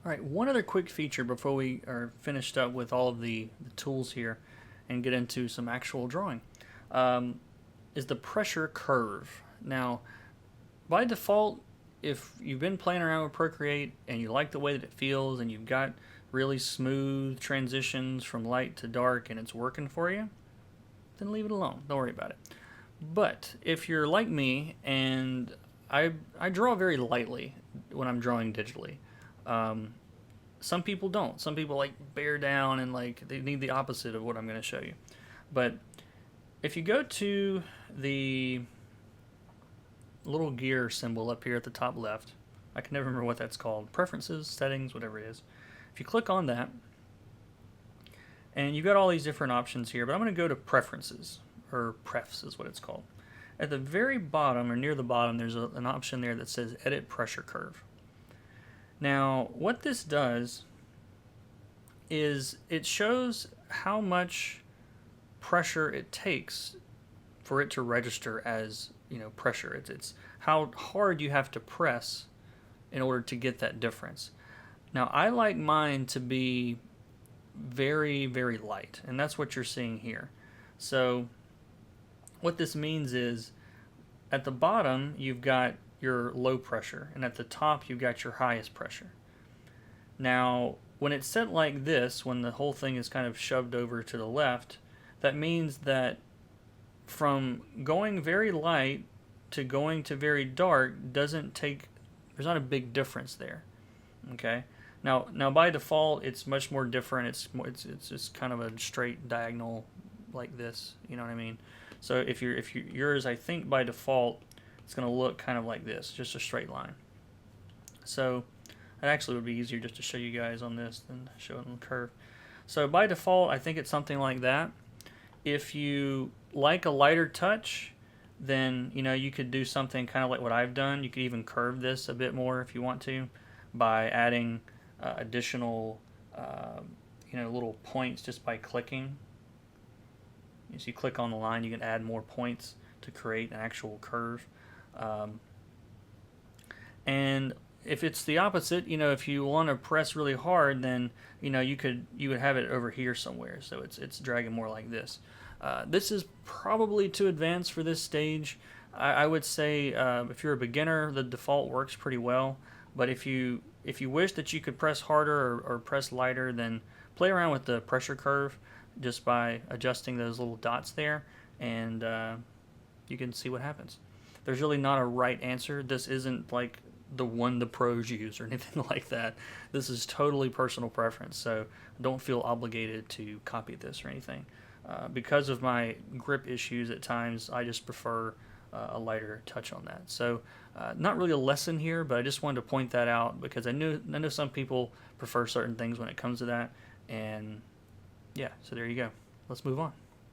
All right, one other quick feature before we are finished up with all of the tools here and get into some actual drawing um, is the pressure curve. Now, by default, if you've been playing around with Procreate and you like the way that it feels and you've got really smooth transitions from light to dark and it's working for you, then leave it alone. Don't worry about it. But if you're like me and I draw very lightly when I'm drawing digitally, um, some people don't. Some people like bear down and like they need the opposite of what I'm going to show you. But if you go to the little gear symbol up here at the top left, I can never remember what that's called. Preferences, settings, whatever it is. If you click on that, and you've got all these different options here, but I'm going to go to preferences, or prefs is what it's called. At the very bottom, or near the bottom, there's an option there that says edit pressure curve. Now, what this does is it shows how much pressure it takes for it to register as, pressure. It's how hard you have to press in order to get that difference. Now, I like mine to be very, very light, and that's what you're seeing here. So what this means is at the bottom you've got your low pressure, and at the top you've got your highest pressure. Now, when it's set like this, when the whole thing is kind of shoved over to the left, that means that from going very light to going to very dark doesn't take, there's not a big difference there. Okay? Now by default it's much more different. It's just kind of a straight diagonal like this, you know what I mean? So if yours, I think by default it's going to look kind of like this, just a straight line. So it actually would be easier just to show you guys on this than show it on the curve. So by default, I think it's something like that. If you like a lighter touch, then you could do something kind of like what I've done. You could even curve this a bit more if you want to, by adding additional little points just by clicking. As you click on the line, you can add more points to create an actual curve. And if it's the opposite, if you want to press really hard, then you would have it over here somewhere. So it's dragging more like this. This is probably too advanced for this stage. I would say if you're a beginner, the default works pretty well. But if you wish that you could press harder or press lighter, then play around with the pressure curve just by adjusting those little dots there, and you can see what happens. There's really not a right answer. This isn't like the one the pros use or anything like that. This is totally personal preference, so don't feel obligated to copy this or anything. Because of my grip issues at times, I just prefer a lighter touch on that. So not really a lesson here, but I just wanted to point that out because I know some people prefer certain things when it comes to that. And yeah, so there you go. Let's move on.